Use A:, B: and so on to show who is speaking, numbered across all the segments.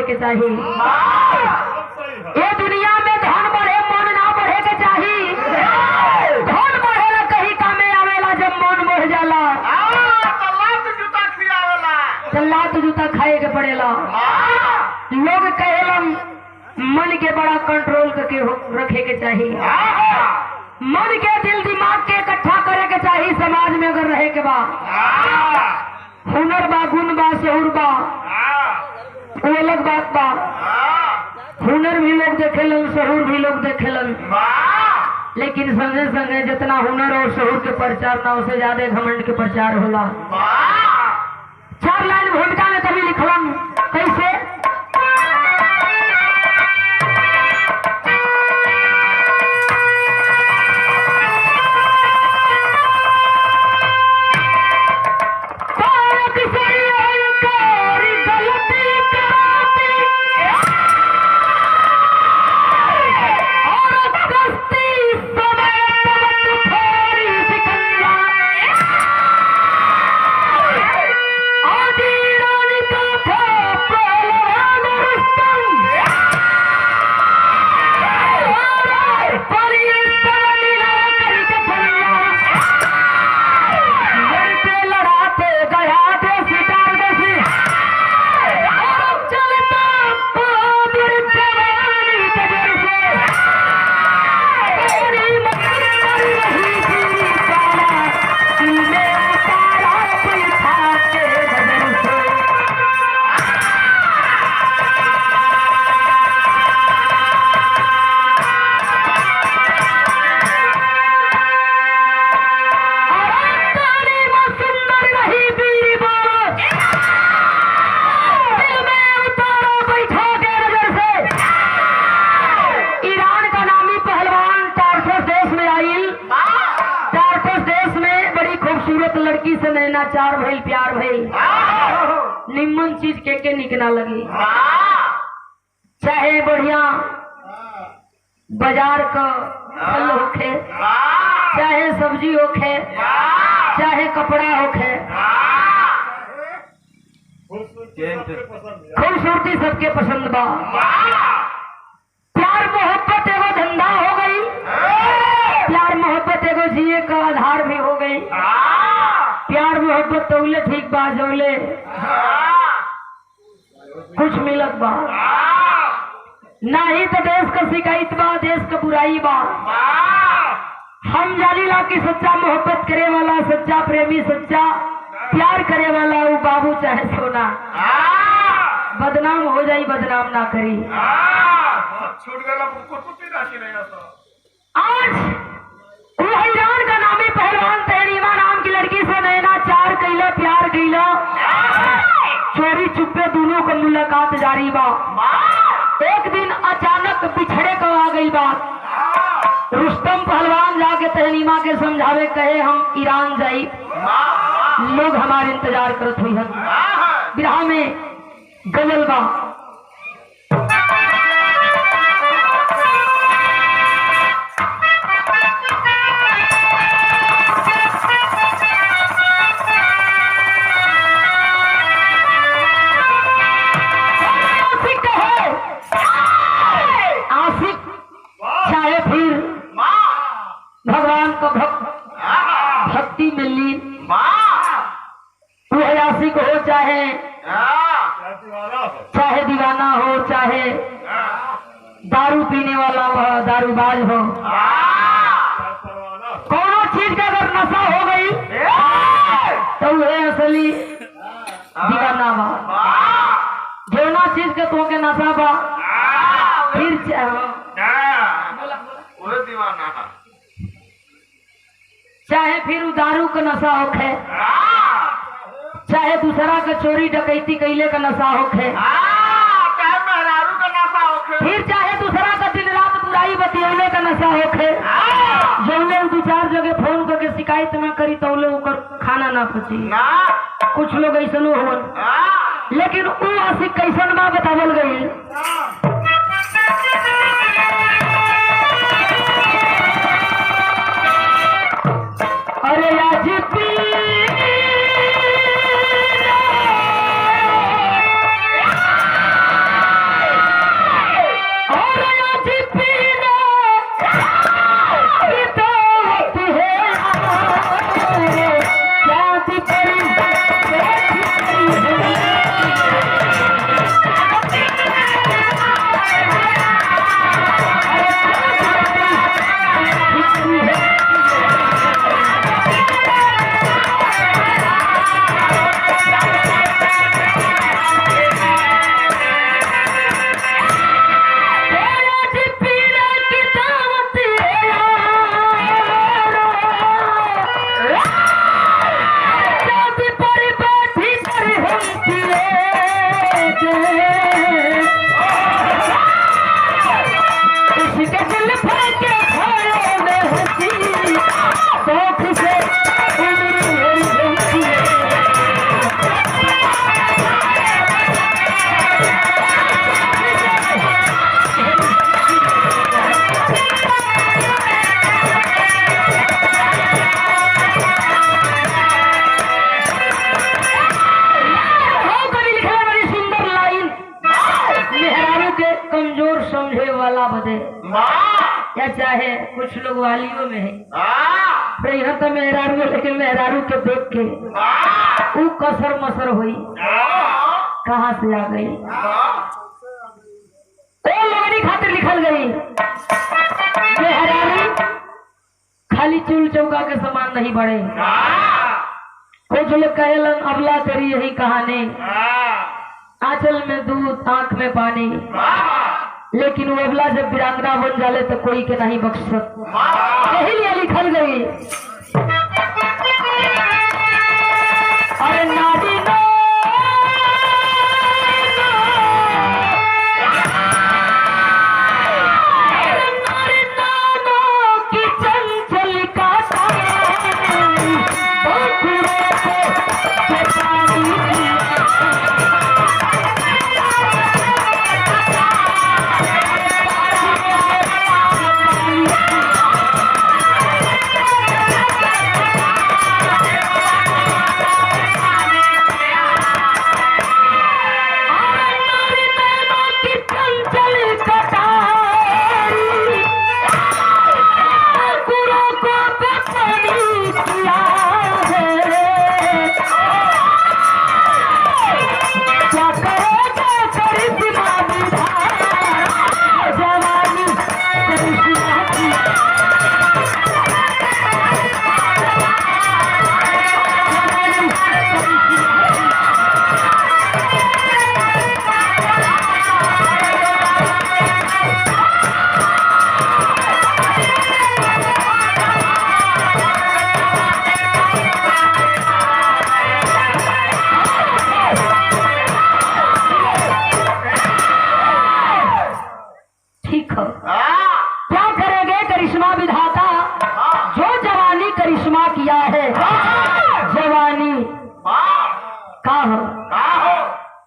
A: के चाहिए। ये दुनिया में धन बढ़े मन ना बढ़े के चाहिए। धन बढ़ेला कहीं कामे आवेला जब मन बढ़ जाला। चल्ला तो जूता खाए के पड़ेला। लोग कहेलन मन के बड़ा कंट्रोल करके रखे के चाहिए। मन के दिल दिमाग के इकट्ठा करे के चाहिए। समाज में अगर रहे के बा हुनर बा गुण बा शहूर बा वो अलग बात बा। हुनर भी लोग देखेलन शहूर भी लोग देखेलन, लेकिन संगे संगे जितना हुनर और शहूर के प्रचार ना उससे ज्यादा घमंड के प्रचार होला। 4 लाइन भूमिका में कभी लिखलन कैसे लड़की से नैना चार भइल प्यार भइल। निम्मन चीज के निकना लगी। चाहे बढ़िया बाजार का फल होखे, चाहे सब्जी होखे, चाहे कपड़ा होखे, खूबसूरती सबके पसंद बा। प्यार मोहब्बत एगो धंधा हो गई। प्यार मोहब्बत एगो जिए का आधार भी हो गई। प्यार मोहब्बत तौले ठीक बा जौले कुछ मिलत बा, नहीं तो देश का शिकायत बा, देश का बुराई बा। हम जानीला कि सच्चा मोहब्बत करे वाला, सच्चा प्रेमी, सच्चा प्यार करे वाला वो बाबू चाहे सोना बदनाम हो जाई, बदनाम ना करी। आज ईरान का नामी पहलवान तहरीमा नाम की लड़की से नैना चार कैला प्यार कैला। चोरी चुप्पे दोनों को मुलाकात जारी बा। एक दिन अचानक बिछड़े को आ गई बात। रुस्तम पहलवान जाके तहरीमा के समझावे कहे हम ईरान जाई, लोग हमारे इंतजार करत हुई हन। बिरहा में गजल बा। भगवान को भक्ति में लीन तू आशिक हो, चाहे दीवाना हो, चाहे दारू पीने वाला हो, दारूबाज हो, कोनो चीज का अगर नशा हो गई तो वह असली दीवाना बा। जोना चीज के तो के नशा बा फिर चाहे फिर दारू का नशा होखे, चाहे दूसरा का चोरी डकैती कैले का नशा होखे,
B: चाहे मेहरारू का नशा होखे,
A: फिर चाहे दूसरा का दिन रात बुराई बतियौले का नशा होखे। जौले 2-4 जगह फोन करके शिकायत में करी तौले ओकर खाना ना पची। कुछ लोग ऐसनो होवन, लेकिन वो आशिक कैसन बा बतावल गई। अरे आज या चाहे कुछ लोग वालियों में है यहाँ तो मेहरारू है, लेकिन मेहरारू के देख के वो कसर मसर हुई कहाँ से आ गई ओ लोगनी खातिर लिखल गई मेहरारू खाली चूल चौका के समान नहीं बढ़े। कुछ लोग कहेलन अबला तेरी यही कहानी, आंचल में दूध आंख में पानी, लेकिन वो अबला जब वीरांगना बन जाले तो कोई के नहीं बख्श सकता। यही लिए लिखल गई अरे नारी नो क्या करेंगे करिश्मा विधाता जो जवानी करिश्मा किया है। जवानी का हो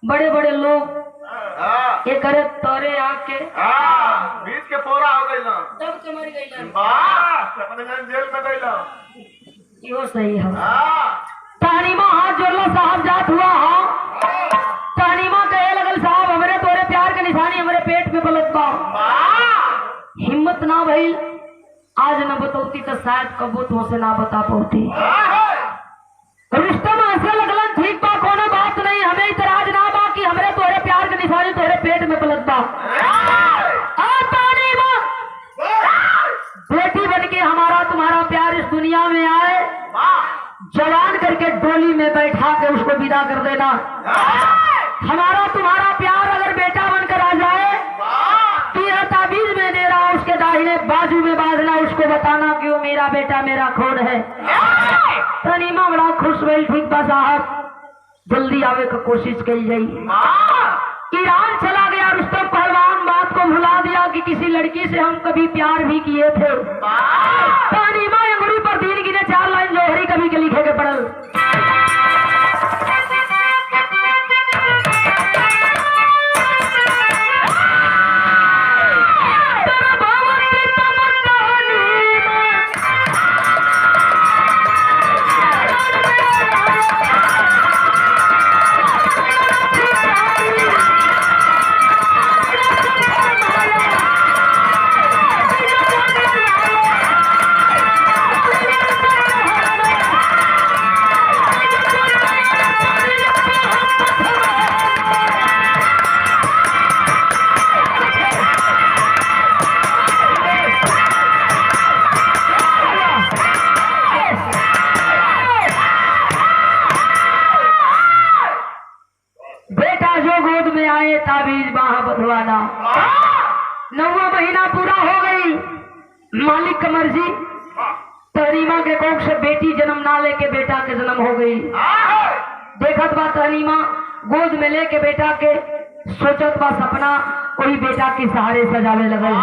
A: बड़े बड़े लोग ये करे तोरे आके
B: बीच के पोरा हो गई ना
A: तब के मर गई
B: जेल में गई
A: यो सही है। तानीमा हाथ जोड़ला साहब जात हुआ तानीमा कहे लगल साहब हमरे तोरे प्यार के निशानी हमरे पेट में बलत बा। हिम्मत ना भइल आज न बतौती तो शायद कबो तो से ना बता पाती। रुस्तम हंसे लगलन ठीक बा कोनो बात नहीं हमें इतराज ना बा कि हमरे तोरे प्यार के निशानी तोरे पेट में बलत बा। तानीमा बेटी बन के हमारा तुम्हारा प्यार इस दुनिया में आए जवान करके डोली में बैठा के उसको विदा कर देना। हमारा तुम्हारा प्यार अगर बेटा बनकर आ जाए तो यह ताबीज में दे रहा उसके दाहिने बाजू में बांधना उसको बताना कि वो मेरा बेटा मेरा खून है। तनीमा बड़ा खुश भइल ठीक बा साहब जल्दी आवे की कोशिश की जाई। ईरान चला गया रुस्तम पहलवान बात को भुला दिया कि किसी लड़की से हम कभी प्यार भी किए थे। तनीमा अंगुरी पर 3 गिने 4 लाइन जोहरी कभी के लिखे के पड़ल। ताबीज बाहा बंधवाना 9वां महीना पूरा हो गई। मालिक का मर्जी तहरीमा के कोख से बेटी जन्म ना लेके बेटा के जन्म हो गई। देखत बा तहरीमा गोद में लेके बेटा के सोचत बा सपना वही बेटा के सहारे सजावे लगल।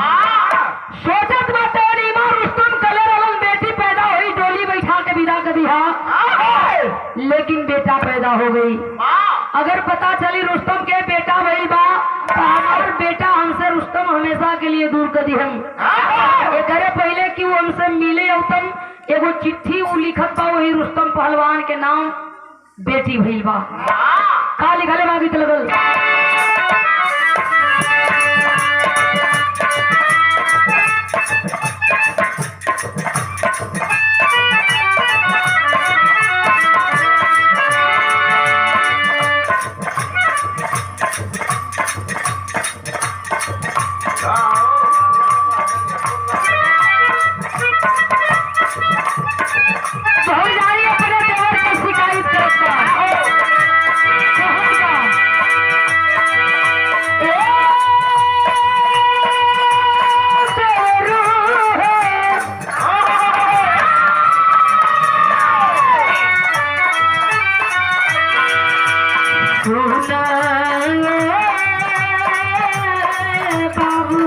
A: सोचत बा तहरीमा रुस्तम कले रहल बेटी पैदा हुई डोली बैठा के विदा कर दिया लेकिन बेटा पैदा हो गई। अगर पता चली रुस्तम के बेटा भइल बा तो हमारा बेटा हमसे रुस्तम हमेशा के लिए दूर कर दी। हम ये करे पहले कि वो हमसे मिले उत्तम एगो चिट्ठी वो लिखत बा वही रुस्तम पहलवान के नाम बेटी भइल बा। का लिखले बा गीत लगल सुना बाबू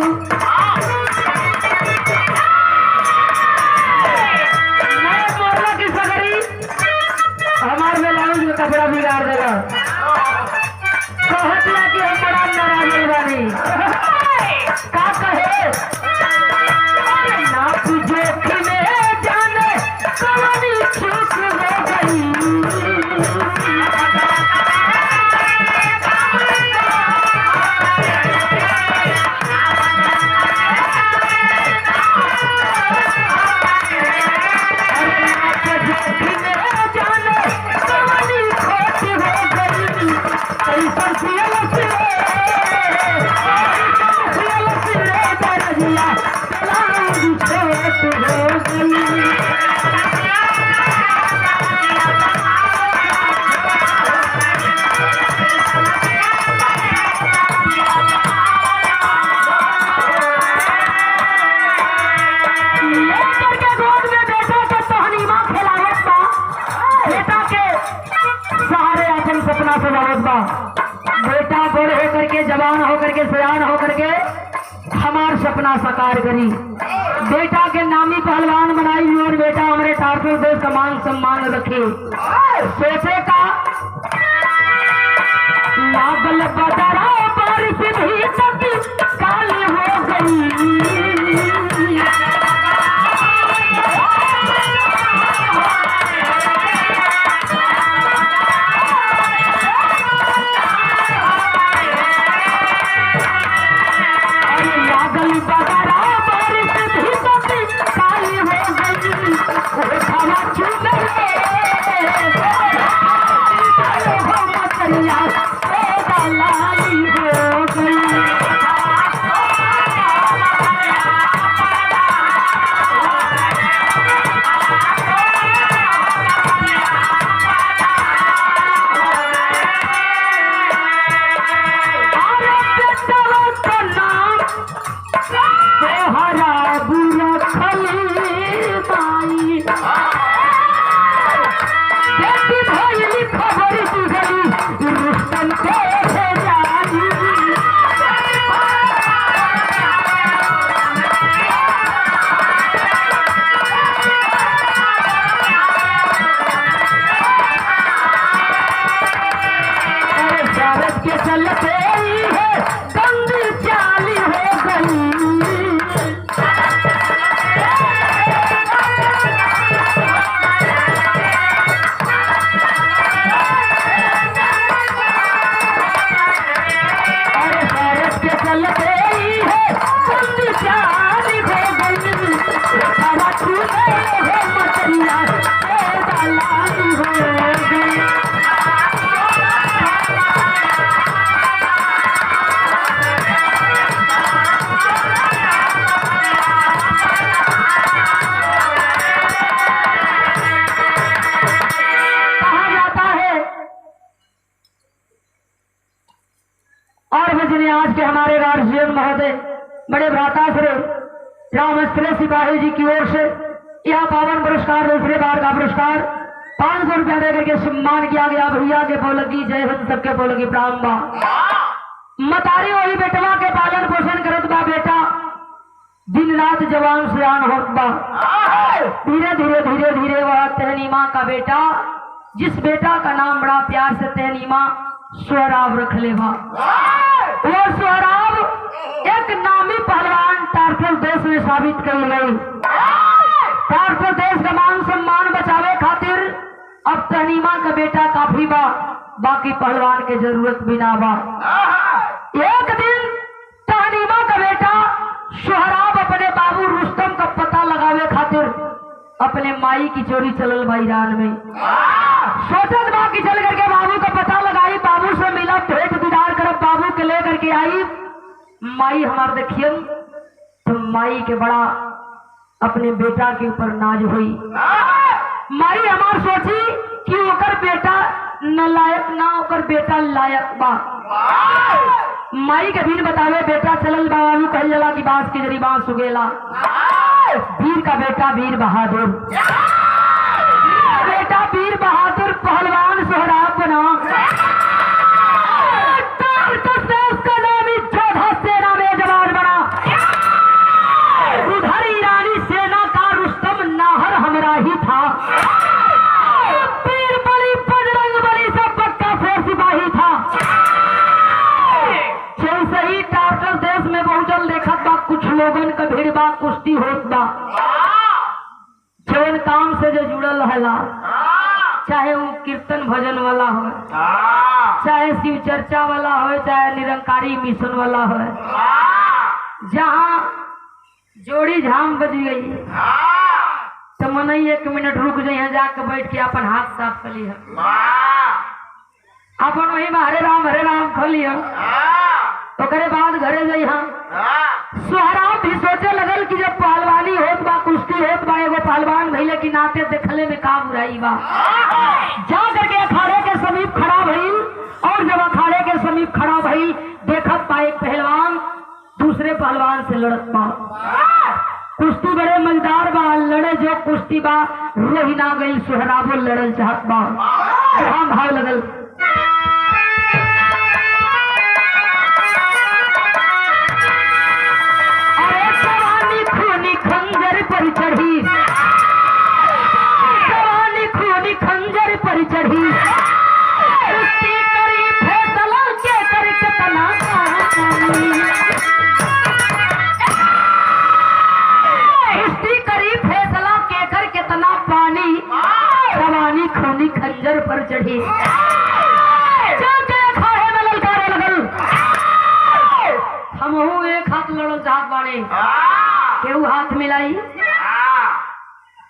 A: मैं बोला कि सगरी हमारे में लाउंज में कपड़ा बिगाड़ देगा कहत ला कि हम बड़ा नाराज बानी का कहे ना तुझे कि में जाने कवनी चूक हो गई बेटा बड़ होकर के जवान होकर के सयान होकर के हमार सपना साकार करी बेटा के नामी पहलवान बनाई और बेटा हमारे ठाकुर देश का मान सम्मान रखे सोचे का लागल बदरा बारिश भी तक काली हो गई आज के हमारे गार्जियन महोदय बड़े भ्राता श्री रामस्त्र सिपाही जी की ओर से यह पावन पुरस्कार दूसरे बार का पुरस्कार 500 रुपया देकर के सम्मान किया गया। भैया के बोलगी जय हिंद सबके बोलगी प्राण बा मतारी वही बेटवा के पालन पोषण करत बा बेटा दिन रात जवान सियान होत बा धीरे धीरे धीरे धीरे वह तहनीमा का बेटा जिस बेटा का नाम बड़ा प्यार से तहनीमा स्वराब रख ले बा वो स्वराब एक नामी पहलवान टारफल देश में साबित कर गई। टारफल देश का मान सम्मान बचावे खातिर अब तहनीमा का बेटा काफी बा बाकी पहलवान के जरूरत भी ना बा। एक दिन तहनीमा का बेटा सोहराब अपने बाबू रुस्तम का पता लगावे खातिर अपने माई की चोरी चलल बा ईरान में सोचत बा कि चल करके बाबू का पता लगाई बाबू से मिला भेंट दीदार करब बाबू के लेकर के आई माई हमार देखिए तो माई के बड़ा अपने बेटा के ऊपर नाज हुई। माई हमार सोची कि ओकर बेटा नलायक ना ओकर बेटा लायक बा। माई के दिन बतावे बेटा चलल बाबू कहल जला की बांस की जरी बांस उगेला वीर का बेटा वीर बहादुर बेटा वीर बहादुर पहलवान सोहराब बना जौन काम से जो जुड़ल रहेला, चाहे वो कीर्तन भजन वाला हो, चाहे शिव चर्चा वाला हो, चाहे निरंकारी मिशन वाला हो, जहाँ जोड़ी झाम बज गई तो मन 1 मिनट रुक जाइए, जाके बैठ के अपन हाथ साफ कर लिया, अपन वही में हरे राम खा लिया, ओकरे बाद घरे जइहा। सोहराब भी सोचे लगल कि जब पहलवानी होत बा, कुश्ती होत बा, एगो पहलवान भइले की नाते देखले में का बुराई बा। जा करके अखाड़े के समीप खड़ा भइल, और जब अखाड़े के समीप खड़ा भइल देखत बा एक पहलवान दूसरे पहलवान से लड़त बा। कुश्ती बड़े मजेदार बा, लड़े जो कुश्ती बा रोही ना गई, सोहराबो लड़ल चाहत बा। हम भाव लगल चढ़ी, जवानी खूनी खंजर पर चढ़ी, कुश्ती करी फैसला के कर कितना पानी, कुश्ती करी फैसला के कर कितना पानी, जवानी खूनी खंजर पर चढ़ी, जाके अखाड़े में ललकारे लगल। हमहू एक हाथ लड़ल चाहत बाड़े, केहू हाथ मिलाई,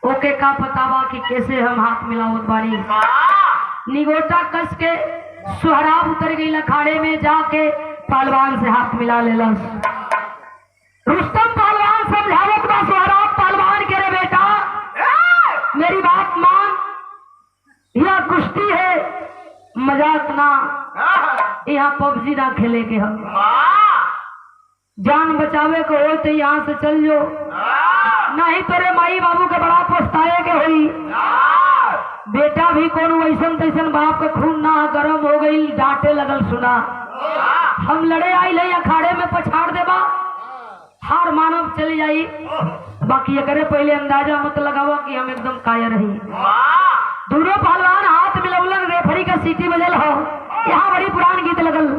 A: ओके का पता बा कि कैसे हम हाथ मिलावत बानी। निगोटा कस के सोहराब उतर गई अखाड़े में, जाके पहलवान से हाथ मिला लेलस। रुस्तम पहलवान समझावत बा सोहराब पहलवान के, रे बेटा मेरी बात मान, यह कुश्ती है मजाक ना, यहाँ पबजी ना खेले के हम, जान बचावे को हो तो यहाँ से चल जो, नहीं तेरे माई बाबू के बड़ा पछताए के हुई। बेटा भी कौन वैसन तैसन बाप का खून ना गरम हो गई, डांटे लगल सुना, हम लड़े आई ले अखाड़े में पछाड़ देबा, हार मानव चली जाई, बाकी करे पहले अंदाजा मत लगावा कि हम एकदम कायर रही। दोनों पहलवान हाथ मिलौलन, रेफरी का सीटी बजल हो, यहाँ बड़ी पुरान गीत लगल।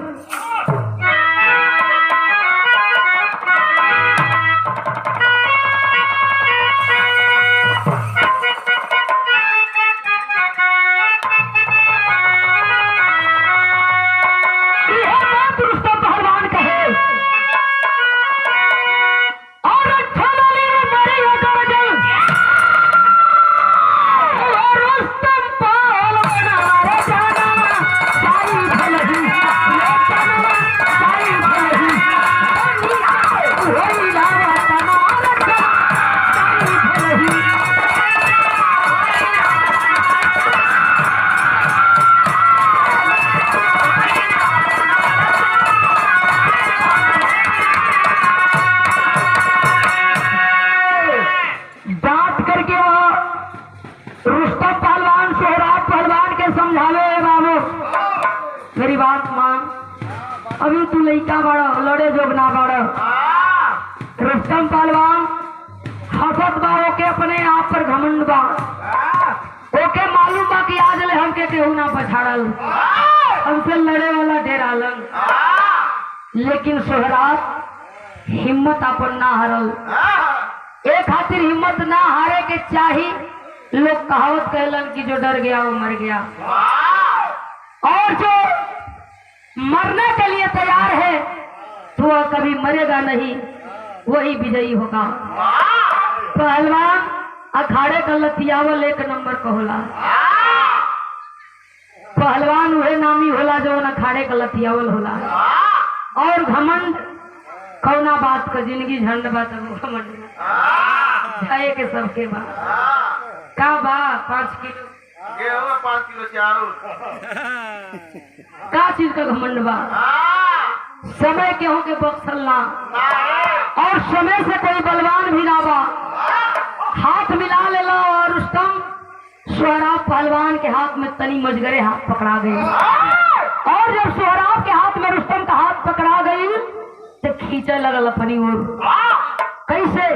A: मेरी बात मान, अभी तू लड़का बड़ा, लड़े जोग ना बड़ा। रुस्तम पहलवान हसत बा, ओके अपने आप पर घमंड बा, ओके मालूम बा कि आज ले हमके केहू ना पछाड़ल, हमसे लड़े वाला ढेरालन, लेकिन सोहराब हिम्मत अपन ना हारल। एक खातिर हिम्मत ना हारे के चाही, लोग कहावत कहलन कि जो डर गया वो मर गया, और जो मरने के लिए तैयार है तो वह कभी मरेगा नहीं, वही विजयी होगा। पहलवान अखाड़े का लतियावल 1 नंबर का होला, पहलवान वह नामी होला जो अखाड़े का लतियावल होला। और घमंड कौना बात का, जिंदगी झंड बात घमंड जाए के सबके बा का बा 5 किलो
B: गेहूं 5 किलो चावल,
A: का चीज का घमंड बा? समय केहू के बख्शल ना, और समय से कोई बलवान भी ना बा। हाथ मिला ले लो, और रुस्तम सोहराब पहलवान के हाथ में तनी मजगरे हाथ पकड़ा गई, और जब सोहराब के हाथ में रुस्तम का हाथ पकड़ा गई तो खींचे लगल अपनी ओर। कैसे?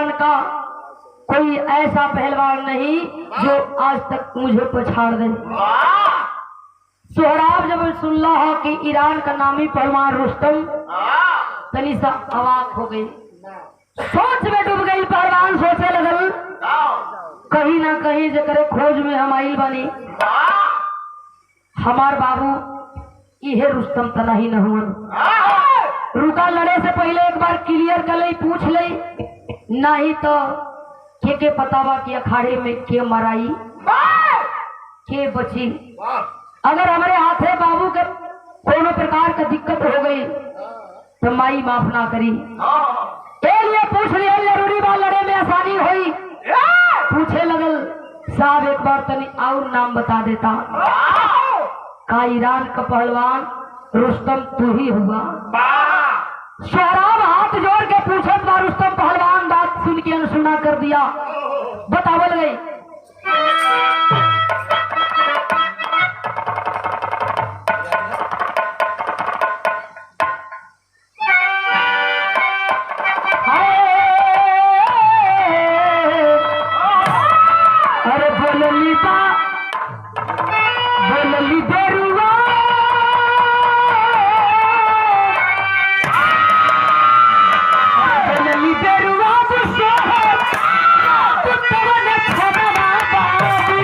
A: पहलवान का कोई ऐसा पहलवान नहीं जो आज तक मुझे पछाड़ दे। सोहराब जब सुनला हो कि ईरान का नामी पहलवान रुस्तम, तनी सा अवाक हो गई, सोच में डूब गई। पहलवान सोचे लगल कहीं ना कहीं जकरे खोज में हम आइल बनी, हमार बाबू इहे रुस्तम तना ही न हुआ। रुका लड़े से पहले एक बार क्लियर कर ले, पूछ ले, नहीं तो के पता बा कि अखाड़े में के मराई के बची। अगर हमारे हाथे बाबू के कोनो प्रकार का दिक्कत हो गई तो माई माफ ना करी। लिए पूछ लिया जरूरी बा, लड़े में आसानी हुई। पूछे लगल साहब एक बार तनी और नाम बता देता। का ईरान का पहलवान रुस्तम तू ही हुआ? सोहराब हाथ जोड़ के पूछत बा। रुस्तम पहलवान बात सुन के अनसुना कर दिया, बतावल गई। अरे बोलली बा, बोलली बेरुआ, बोलली बेरुआ बुझे पुतवन खबरा बाबू।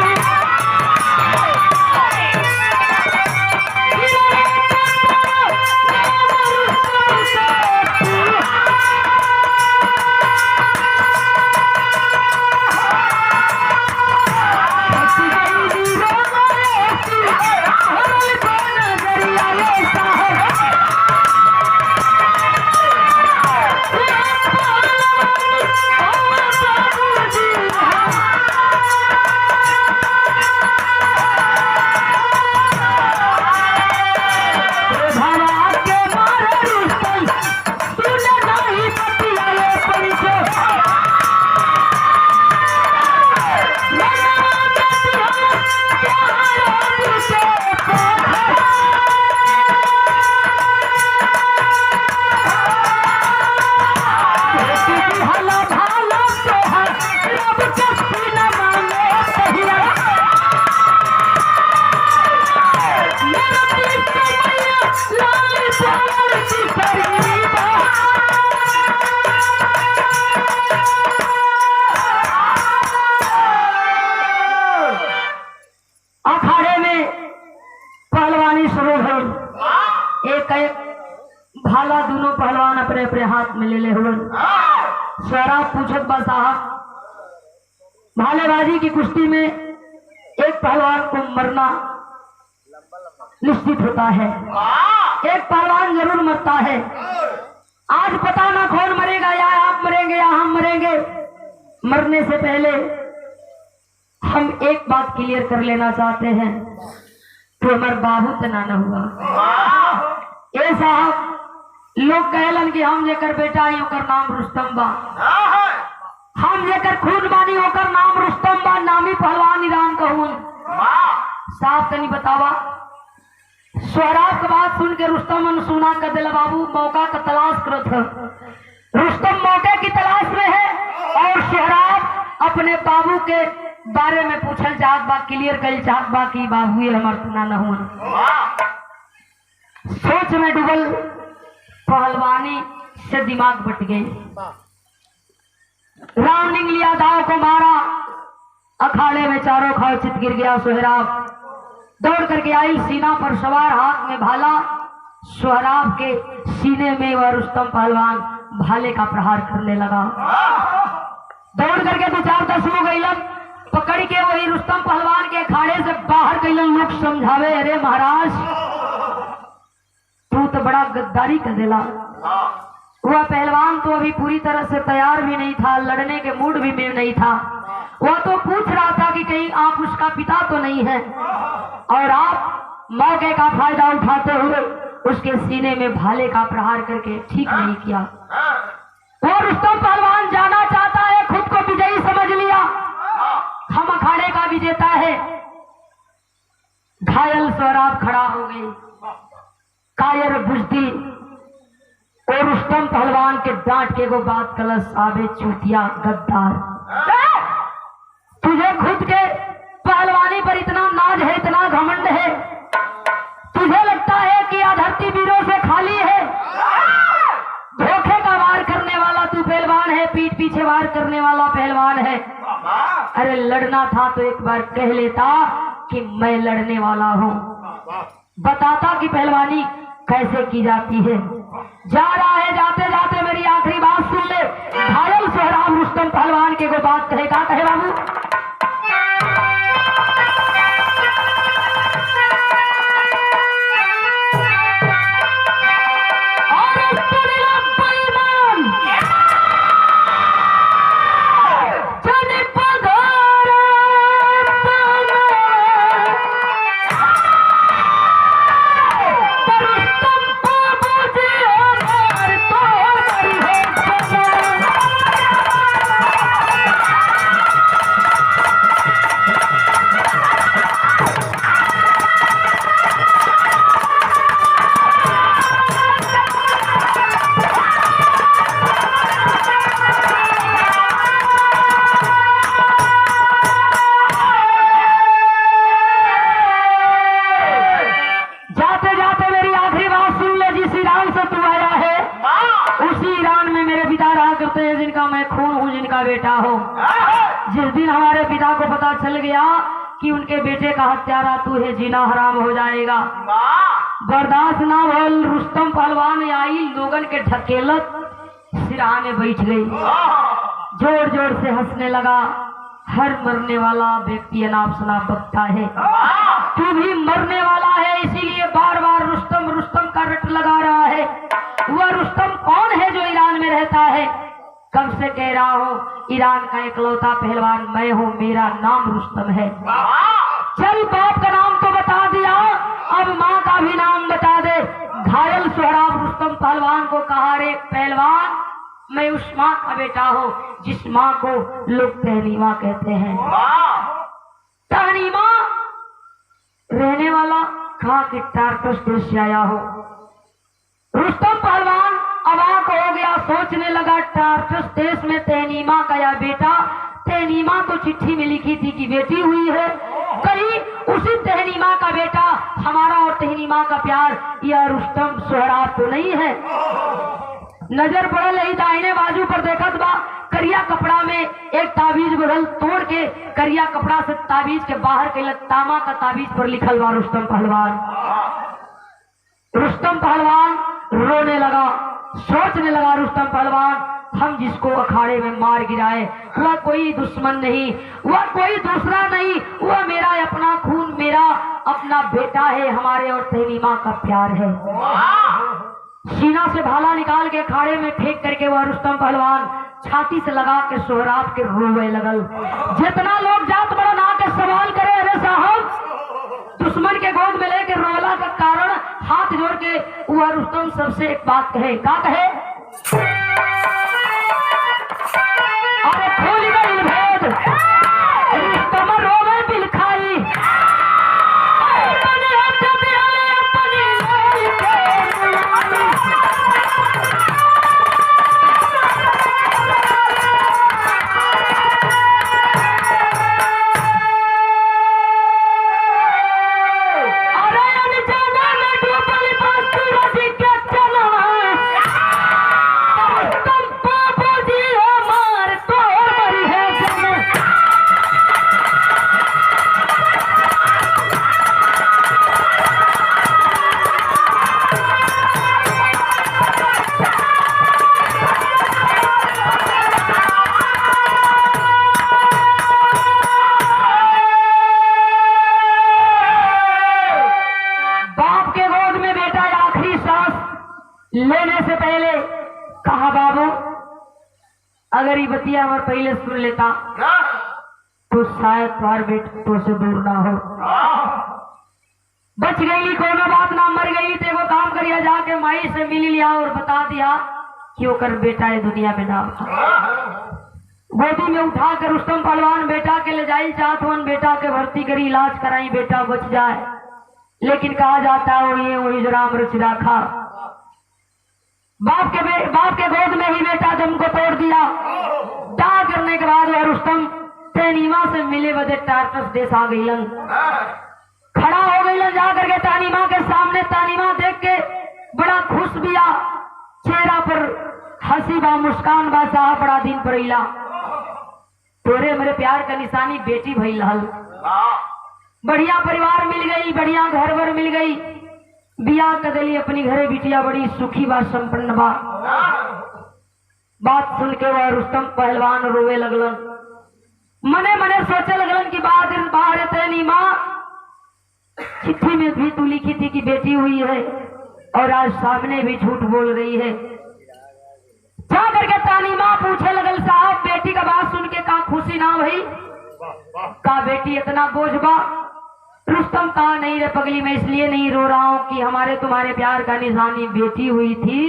A: अखाड़े में पहलवानी शुरू हुई। एक एक भाला दोनों पहलवान अपने अपने हाथ में ले ले हुए। सोहराब पूछत बा साहब, भालेबाजी की कुश्ती में एक पहलवान को मरना निश्चित होता है, एक पहलवान जरूर मरता है। आज पता ना कौन मरेगा, या आप मरेंगे या हम मरेंगे। मरने से पहले हम एक बात क्लियर कर लेना चाहते हैं कि हमारे बाबू तना न हुआ। ए साहब, लोग कहलन कि हम जेकर बेटा आई ओकर नाम रुस्तम बा, हम जेकर खून बानी ओकर नाम रुस्तम बा, नामी पहलवान ईरान का हूँ। साहब तनी बतावा। सोहराब की बात सुन के रुस्तम अनसुना कर दिला। बाबू मौका का तलाश करत है, रुस्तम मौके की तलाश में है और सोहराब अपने बाबू के बारे में पूछल चाहत बा, क्लियर कर चाहत बा कि बाबू ये हमार सुना न हुआ। सोच में डूबल पहलवानी से दिमाग बट गई। राउंडिंग लिया, दाव को मारा, अखाड़े में चारों खाओ चित गिर गया। सोहराब दौड़ करके आई, सीना पर सवार, हाथ में भाला। सोहराब के सीने में वह रुस्तम पहलवान भाले का प्रहार करने लगा। दौड़ करके 2-4 हो गई, पकड़ के वही रुस्तम पहलवान के अखाड़े से बाहर कैलन। लोग समझावे, अरे महाराज तू तो बड़ा गद्दारी कर देला। वह पहलवान तो अभी पूरी तरह से तैयार भी नहीं था, लड़ने के मूड भी में नहीं था। वह तो पूछ रहा था कि कहीं आप उसका पिता तो नहीं है, और आप मौके का फायदा उठाते हुए उसके सीने में भाले का प्रहार करके ठीक नहीं किया। वो रुस्तम पहलवान जाना चाहता है, खुद को विजयी समझ लिया, हम अखाड़े का विजेता है। घायल सोहराब खड़ा हो गई, कायर बुजदी और रुस्तम पहलवान के डांट के को बात कलश आवे चूतिया गद्दार। तुझे खुद के पहलवानी पर इतना नाज है, इतना घमंड है, तुझे लगता है कि यह धरती वीरों से खाली है। धोखे का वार करने वाला तू पहलवान है, पीठ पीछे वार करने वाला पहलवान है। अरे लड़ना था तो एक बार कह लेता कि मैं लड़ने वाला हूँ, बताता कि पहलवानी कैसे की जाती है। जा रहा है, जाते जाते मेरी आखिरी बात सुन ले। घायल सोहराब रुस्तम पहलवान के को बात कहेगा, कहे बाबू बेटा हो। जिस दिन हमारे पिता को पता चल गया कि उनके बेटे का हत्यारा तू है, जीना हराम हो जाएगा। बर्दाश्त ना भइल, रुस्तम पहलवान आई लोगन के ढकेलत सिरहा में बैठ गई, जोर जोर से हंसने लगा। हर मरने वाला व्यक्ति अनाप शनाप बकता है, तू भी मरने वाला है, इसीलिए बार बार रुस्तम रुस्तम का रट लगा रहा है। वह रुस्तम कौन है जो ईरान में रहता है? कब से कह रहा हूँ, ईरान का इकलौता पहलवान मैं हूँ, मेरा नाम रुस्तम है। चल बाप का नाम तो बता दिया, अब माँ का भी नाम बता दे। घायल सोहराब रुस्तम पहलवान को कहा, रे पहलवान मैं उस माँ का बेटा हूँ जिस माँ को लोग तहनीमा कहते हैं। तहनीमा रहने वाला कहा कि टार्कस देश से आया हो। रुस्तम पहलवान अवाक हो गया, सोचने लगा टार्कस देश में तहनीमा का या बेटा। तहनीमा तो चिट्ठी में लिखी थी कि बेटी हुई है, कहीं उसी तहनीमा का बेटा, हमारा और तहनीमा का प्यार, यह रुस्तम सोहराब तो नहीं है। नजर पड़ल ही दाहिने बाजू पर देखत बा, करिया कपड़ा में एक ताबीज बदल तोड़ के करिया कपड़ा से ताबीज के बाहर के तामा का ताबीज पर लिखल बा रुस्तम पहलवान। रुस्तम पहलवान रोने लगा, सोचने लगा रुस्तम पहलवान, हम जिसको अखाड़े में मार गिराए वह कोई दुश्मन नहीं, वह कोई दूसरा नहीं, वह मेरा अपना खून, मेरा अपना बेटा है, हमारे और तहनीमा का प्यार है। सीना से भाला निकाल के अखाड़े में फेंक करके वह रुस्तम पहलवान छाती से लगा के सोहराब के रोवे लगल। जितना लोग जात बड़ा ना के सवाल करे, अरे साहब दुश्मन के गोद में लेके रोला का कारण, हाथ जोड़ के वह रुस्तम सबसे एक बात कहे, क्या कहे? अरे खोल गई भेद, रुस्तम रोवे बिल खाई, लेने से पहले कहा, बाबू अगर ये बतिया हमारे पहले सुन लेता तो शायद तुम्हारे बेटे तो से दूर ना हो। बच गई कोनो बात ना, मर गई तो वो काम करिया जाके माई से मिल लिया और बता दिया कि वो कर बेटा है दुनिया में ना। गोदी में उठा कर रुस्तम पहलवान बेटा के ले जाई चाहत वन, बेटा के भर्ती करी, इलाज कराई, बेटा बच जाए। लेकिन कहा जाता है वही राम रच राखा, बाप के गोद में ही बेटा जम को तोड़ दिया। डाह करने के बाद वह रुस्तम तैनीमा से मिले बदे टारटस देश आ गईलन। खड़ा हो गईलन जा करके तानीमा के सामने। तानीमा देख के बड़ा खुश बिया, चेहरा पर हंसी बा, मुस्कान बा। साहब बड़ा दिन पर इला तोरे मेरे प्यार का निशानी बेटी भइल हल। बढ़िया परिवार मिल गई, बढ़िया घर वर मिल गई। बियाह कदली अपनी घरे बिटिया बड़ी सुखी बा, संपन्न बा। बात सुन के वह रुस्तम पहलवान रोवे लगलन। मने मने सोचे लगलन कि बाहर तैनीमा चिट्ठी में भी तू लिखी थी कि बेटी हुई है और आज सामने भी झूठ बोल रही है। जा करके तानीमा पूछे लगल साहब बेटी का बात सुन के का खुशी ना भई? का बेटी इतना बोझ बा? रुस्तम कहा नहीं रे पगली, मैं इसलिए नहीं रो रहा हूँ कि हमारे तुम्हारे प्यार का निशानी बेटी हुई थी,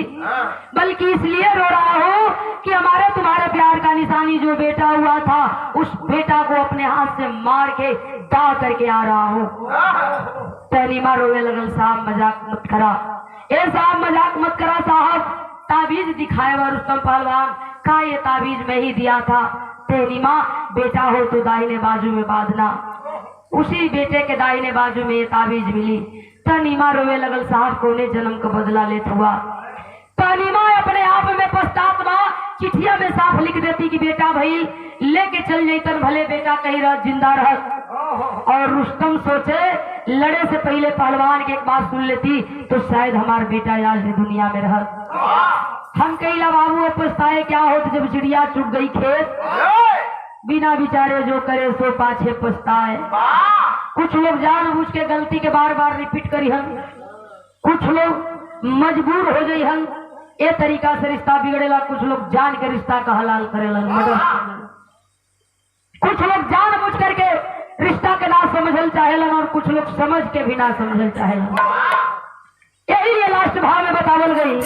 A: बल्कि इसलिए रो रहा हूँ कि हमारे तुम्हारे प्यार का निशानी जो बेटा हुआ था उस बेटा को अपने हाथ से मार के दाह करके आ रहा हूँ। तैनीमा रोवे लगल साहब मजाक मत करा, ए साहब मजाक मत करा साहब। ताबीज दिखाए हुआ रुस्तम पहलवान का ये ताबीज मैं ही दिया था। तैनीमा बेटा हो तो दाहिने बाजू में बांधना। उसी बेटे के दाहिने बाजू में ये ताबीज मिली। तैनीमा रोवे लगल साहब कोने जन्म का बदला लेत हुआ। तैनीमा अपने आप में पछतात बा। चिट्ठिया में साफ लिख देती कि बेटा भाई लेके चल जैतन, भले बेटा कहीं रह जिंदा रह। और रुस्तम सोचे लड़े से पहले पहलवान की एक बात सुन लेती तो शायद हमारा बेटा आज दुनिया में रह। हम कहिला बाबू पछताए क्या होत जब चिड़िया चुग गई खेत, बिना विचारे जो करे सो पाछे पछताए। कुछ लोग जानबूझ के गलती के बार बार रिपीट करी हन, कुछ लोग मजबूर हो गई हन। ए तरीका से रिश्ता बिगड़ेला। कुछ लोग जान के रिश्ता का हलाल करेलन, मदद करेलन। कुछ लोग जानबूझ करके रिश्ता के ना समझल चाहेलन और कुछ लोग समझ के भी ना समझल चाहेलन। यही ये लास्ट भाव में बतावल गई।